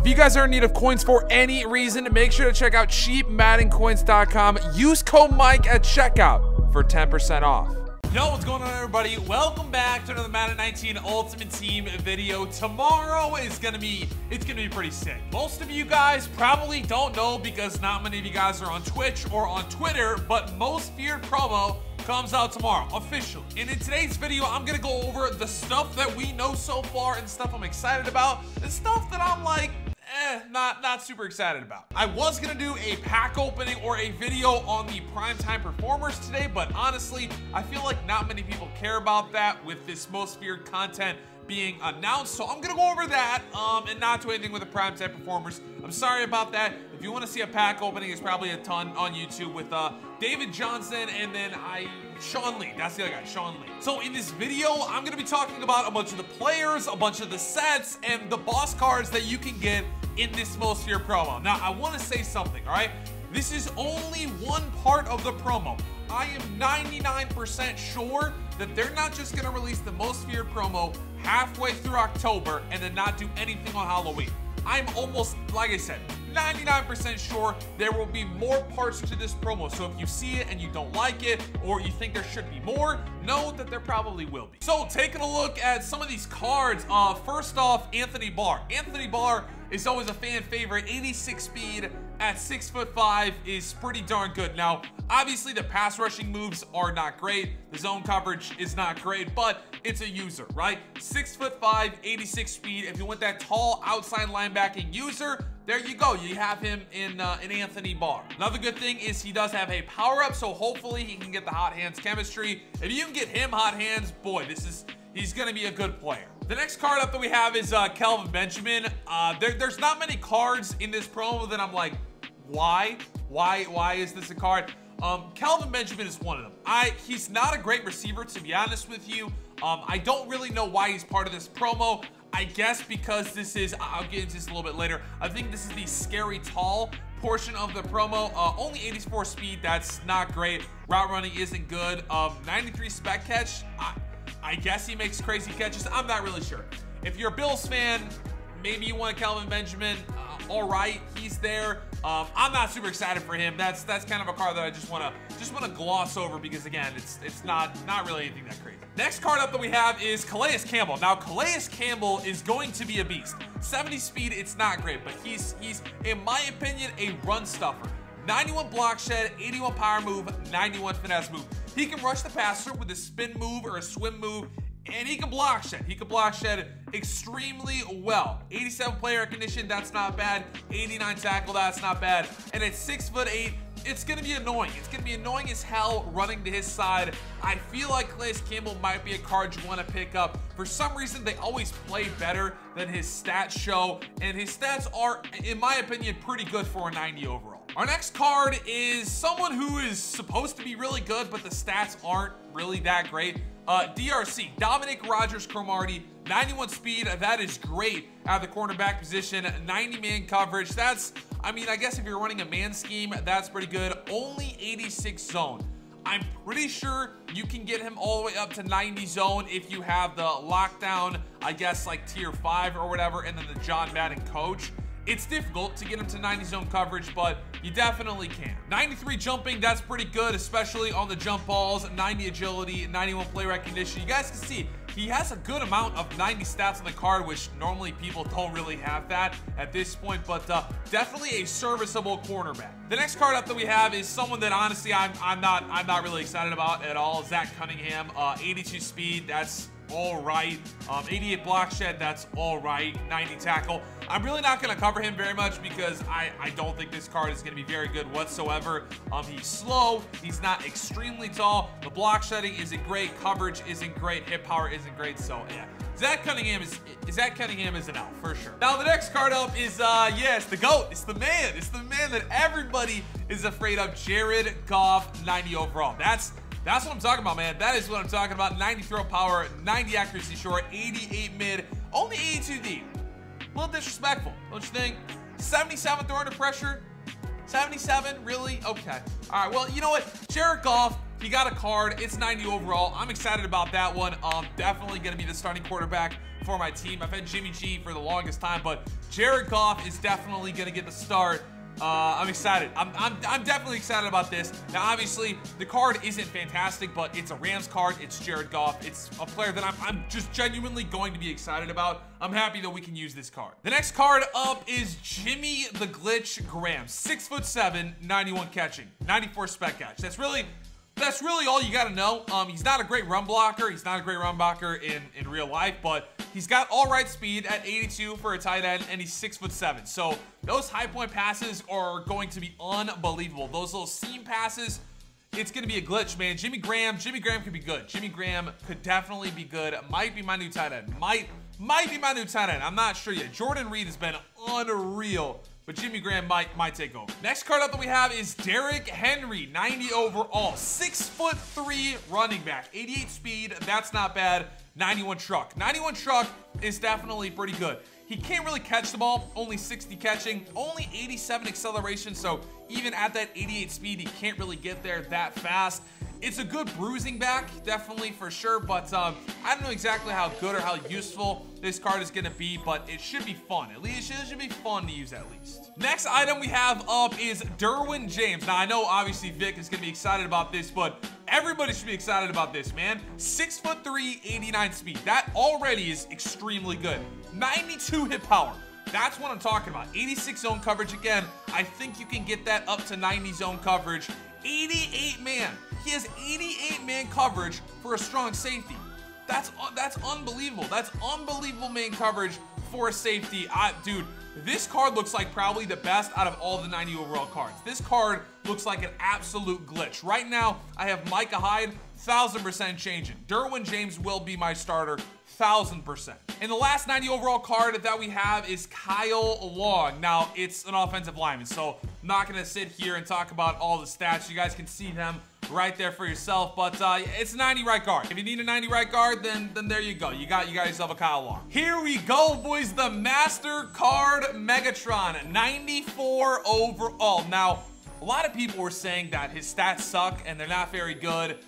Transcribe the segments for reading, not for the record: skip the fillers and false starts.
If you guys are in need of coins for any reason, make sure to check out cheapmaddencoins.com. Use code Mike at checkout for 10% off. Yo, what's going on, everybody? Welcome back to another Madden 19 Ultimate Team video. Tomorrow is gonna be pretty sick. Most of you guys probably don't know because not many of you guys are on Twitch or on Twitter, but Most Feared promo comes out tomorrow, officially. And in today's video, I'm gonna go over the stuff that we know so far and stuff I'm excited about, and stuff that I'm like, not super excited about. I was gonna do a pack opening or a video on the primetime performers today, but honestly, I feel like not many people care about that with this Most Feared content being announced. So I'm gonna go over that and not do anything with the primetime performers. I'm sorry about that. If you want to see a pack opening, it's probably a ton on YouTube with David Johnson and then Sean Lee. That's the other guy, Sean Lee. So in this video, I'm gonna be talking about a bunch of the players, a bunch of the sets, and the boss cards that you can get in this Most Feared promo. Now, I want to say something, all right? This is only one part of the promo. I am 99% sure that they're not just going to release the Most Feared promo halfway through October and then not do anything on Halloween. I'm almost, like I said, 99% sure there will be more parts to this promo. So if you see it and you don't like it, or you think there should be more, know that there probably will be. So taking a look at some of these cards, first off, Anthony Barr. Anthony Barr is always a fan favorite. 86 speed at 6'5" is pretty darn good. Now, obviously the pass rushing moves are not great. The zone coverage is not great, but it's a user, right? 6'5", 86 speed. If you want that tall outside linebacking user, there you go. You have him in Anthony Barr. Another good thing is he does have a power-up, so hopefully he can get the hot hands chemistry. If you can get him hot hands, boy, he's gonna be a good player. The next card up that we have is Kelvin Benjamin. There's not many cards in this promo that I'm like, why is this a card? Kelvin Benjamin is one of them. He's not a great receiver, to be honest with you. I don't really know why he's part of this promo. I guess because this is, I'll get into this a little bit later. I think this is the scary tall portion of the promo. Only 84 speed, that's not great. Route running isn't good. 93 spec catch, I guess he makes crazy catches. I'm not really sure. If you're a Bills fan, maybe you want a Kelvin Benjamin. All right, he's there. I'm not super excited for him. That's kind of a card that I just want to gloss over because again, it's not really anything that crazy. Next card up that we have is Calais Campbell. Now, Calais Campbell is going to be a beast. 70 speed, it's not great, but he's in my opinion a run stuffer. 91 block shed, 81 power move, 91 finesse move. He can rush the passer with a spin move or a swim move, and he can block shed. He can block shed extremely well. 87 player recognition, that's not bad. 89 tackle, that's not bad. And at 6'8", it's gonna be annoying. It's gonna be annoying as hell running to his side. I feel like Calais Campbell might be a card you want to pick up. For some reason, they always play better than his stats show, and his stats are, in my opinion, pretty good for a 90 overall. Our next card is someone who is supposed to be really good, but the stats aren't really that great. DRC, Dominic Rodgers-Cromartie, 91 speed, that is great at the cornerback position. 90 man coverage, that's, I mean, I guess if you're running a man scheme, that's pretty good. Only 86 zone. I'm pretty sure you can get him all the way up to 90 zone if you have the lockdown, I guess like tier 5 or whatever, and then the John Madden coach. It's difficult to get him to 90 zone coverage, but you definitely can. 93 jumping, that's pretty good, especially on the jump balls. 90 agility, 91 play recognition. You guys can see he has a good amount of 90 stats on the card, which normally people don't really have that at this point, but definitely a serviceable cornerback. The next card up that we have is someone that honestly I'm not really excited about at all. Zach Cunningham, 82 speed, that's all right. 88 block shed, that's all right. 90 tackle. I'm really not going to cover him very much because I don't think this card is going to be very good whatsoever. He's slow. He's not extremely tall. The block shedding isn't great. Coverage isn't great. Hit power isn't great. So yeah, Zach Cunningham is an L for sure. Now the next card up is yeah, it's the GOAT. It's the man. It's the man that everybody is afraid of. Jared Goff, 90 overall. That's what I'm talking about, man. That is what I'm talking about. 90 throw power, 90 accuracy short, 88 mid, only 82 deep. A little disrespectful, don't you think? 77 throw under pressure. 77, really? Okay. All right, well, you know what? Jared Goff, he got a card. It's 90 overall. I'm excited about that one. Definitely going to be the starting quarterback for my team. I've had Jimmy G for the longest time, but Jared Goff is definitely going to get the start. I'm excited. I'm definitely excited about this. Now, obviously, the card isn't fantastic, but it's a Rams card. It's Jared Goff. It's a player that I'm just genuinely going to be excited about. I'm happy that we can use this card. The next card up is Jimmy the Glitch Graham. 6'7", 91 catching, 94 spec catch. That's really all you got to know. He's not a great run blocker. He's not a great run blocker in real life, but he's got all right speed at 82 for a tight end, and he's 6'7". So those high point passes are going to be unbelievable. Those little seam passes, it's going to be a glitch, man. Jimmy Graham could be good. Jimmy Graham could definitely be good. Might be my new tight end. Might be my new tight end. I'm not sure yet. Jordan Reed has been unreal, but Jimmy Graham might take over. Next card up that we have is Derrick Henry, 90 overall, 6'3" running back, 88 speed. That's not bad. 91 truck. 91 truck is definitely pretty good. He can't really catch the ball, only 60 catching, only 87 acceleration, so even at that 88 speed, he can't really get there that fast. It's a good bruising back, definitely for sure, but I don't know exactly how good or how useful this card is going to be, but it should be fun. At least it should be fun to use at least. Next item we have up is Derwin James. Now, I know obviously Vic is going to be excited about this, but everybody should be excited about this, man. 6'3", 89 speed. That already is extremely good. 92 hit power. That's what I'm talking about. 86 zone coverage. Again, I think you can get that up to 90 zone coverage. 88 man. He has 88 man coverage for a strong safety. That's unbelievable. That's unbelievable man coverage for a safety. Dude, this card looks like probably the best out of all the 90 overall cards. This card looks like an absolute glitch. Right now, I have Micah Hyde, 1000% changing. Derwin James will be my starter, 1000%. And the last 90 overall card that we have is Kyle Long. Now, it's an offensive lineman, so I'm not going to sit here and talk about all the stats. You guys can see them right there for yourself, but it's a 90 right guard. If you need a 90 right guard, then there you go. You got yourself a Kyle Long. Here we go, boys. The Master Card Megatron, 94 overall. Now, a lot of people were saying that his stats suck and they're not very good.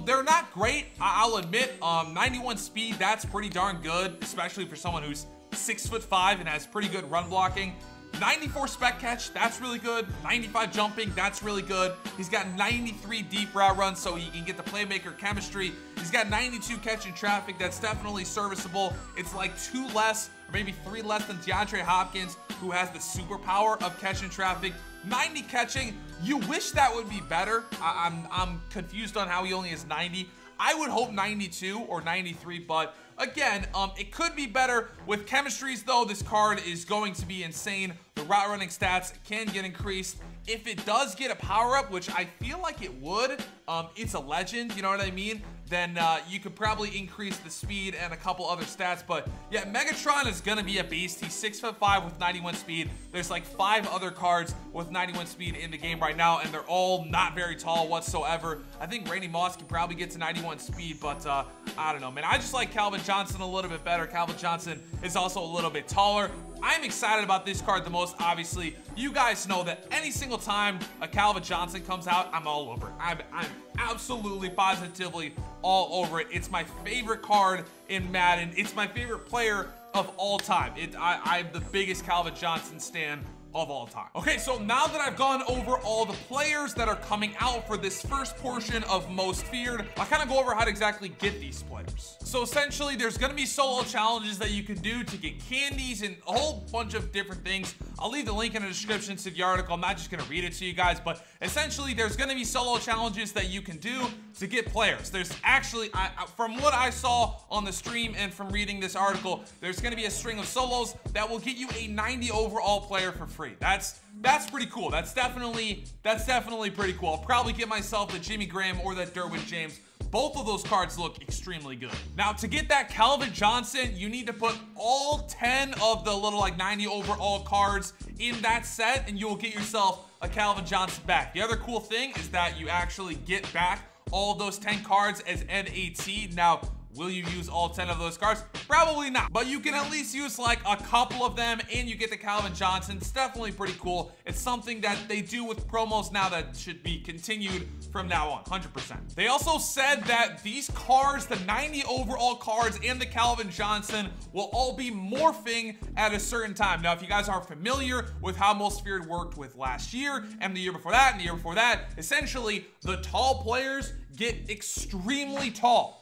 They're not great, I'll admit. 91 speed, that's pretty darn good, especially for someone who's 6'5" and has pretty good run blocking. 94 spec catch, that's really good. 95 jumping, that's really good. He's got 93 deep route runs, so he can get the playmaker chemistry. He's got 92 catching traffic, that's definitely serviceable. It's like 2 less, or maybe 3 less than DeAndre Hopkins, who has the superpower of catching traffic. 90 catching, you wish that would be better. I'm confused on how he only has 90. I would hope 92 or 93, but again, it could be better. With chemistries, though, this card is going to be insane. The route running stats can get increased. If it does get a power-up, which I feel like it would, it's a legend, you know what I mean? Then you could probably increase the speed and a couple other stats. But yeah, Megatron is going to be a beast. He's 6'5" with 91 speed. There's like 5 other cards with 91 speed in the game right now, and they're all not very tall whatsoever. I think Randy Moss can probably get to 91 speed, but I don't know, man. I just like Calvin Johnson a little bit better. Calvin Johnson is also a little bit taller. I'm excited about this card the most, obviously. You guys know that any single time a Calvin Johnson comes out, I'm all over it. I'm absolutely, positively all over it. It's my favorite card in Madden. It's my favorite player of all time. I'm the biggest Calvin Johnson stan of all time. Okay, so now that I've gone over all the players that are coming out for this first portion of Most Feared, I'll kind of go over how to exactly get these players. So essentially, there's going to be solo challenges that you can do to get candies and a whole bunch of different things. I'll leave the link in the description to the article. I'm not just going to read it to you guys, but essentially, there's going to be solo challenges that you can do to get players. There's actually, from what I saw on the stream and from reading this article, there's going to be a string of solos that will get you a 90 overall player for free. That's pretty cool. That's definitely pretty cool. I'll probably get myself the Jimmy Graham or that Derwin James. Both of those cards look extremely good. Now, to get that Calvin Johnson, you need to put all 10 of the little like 90 overall cards in that set, and you will get yourself a Calvin Johnson back. The other cool thing is that you actually get back all of those 10 cards as NAT. Now, Will you use all 10 of those cards? Probably not, but you can at least use like a couple of them, and you get the Calvin Johnson. It's definitely pretty cool. It's something that they do with promos now that should be continued from now on, 100%. They also said that these cards, the 90 overall cards and the Calvin Johnson, will all be morphing at a certain time. Now, if you guys aren't familiar with how Most Feared worked with last year and the year before that and the year before that, essentially the tall players get extremely tall.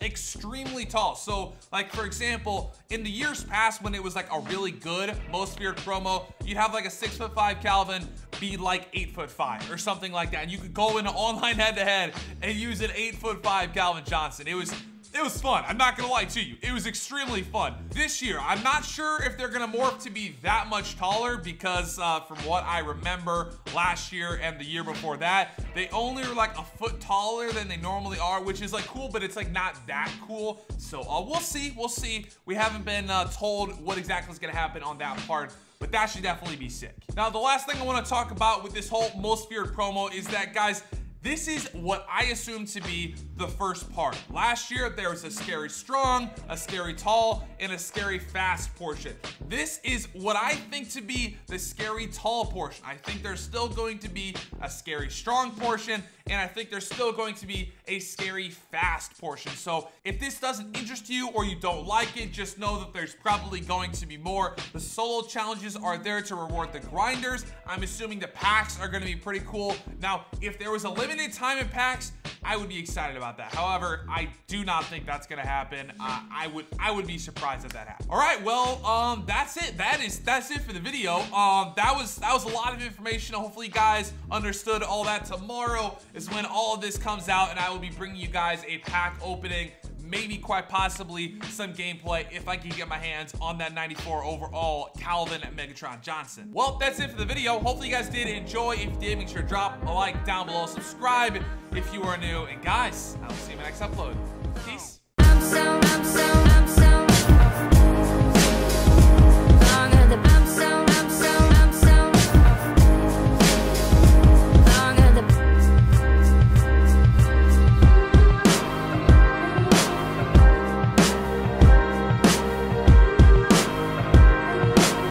So like, for example, in the years past when it was like a really good Most Feared promo, you'd have like a 6'5" Calvin be like 8'5" or something like that, and you could go into online head-to-head and use an 8'5" Calvin Johnson. It was fun. I'm not gonna lie to you. It was extremely fun. This year, I'm not sure if they're gonna morph to be that much taller because from what I remember last year and the year before that, they only were like a foot taller than they normally are, which is like cool, but it's like not that cool. So we'll see. We haven't been told what exactly is gonna happen on that part, but that should definitely be sick. Now, the last thing I wanna talk about with this whole Most Feared promo is that, guys, this is what I assume to be the first part. Last year, there was a scary strong, a scary tall, and a scary fast portion. This is what I think to be the scary tall portion. I think there's still going to be a scary strong portion, and I think there's still going to be a scary fast portion. So if this doesn't interest you or you don't like it, just know that there's probably going to be more. The solo challenges are there to reward the grinders. I'm assuming the packs are gonna be pretty cool. Now, if there was a limited time in packs, I would be excited about that. However, I do not think that's gonna happen. I would be surprised if that happened. All right, well, that's it. That's it for the video. That was a lot of information. Hopefully, you guys understood all that. Tomorrow is when all of this comes out, and I will be bringing you guys a pack opening, maybe quite possibly some gameplay if I can get my hands on that 94 overall Calvin Megatron Johnson. Well, that's it for the video. Hopefully you guys did enjoy. If you did, make sure to drop a like down below, subscribe if you are new, and guys, I'll see you in my next upload. Peace.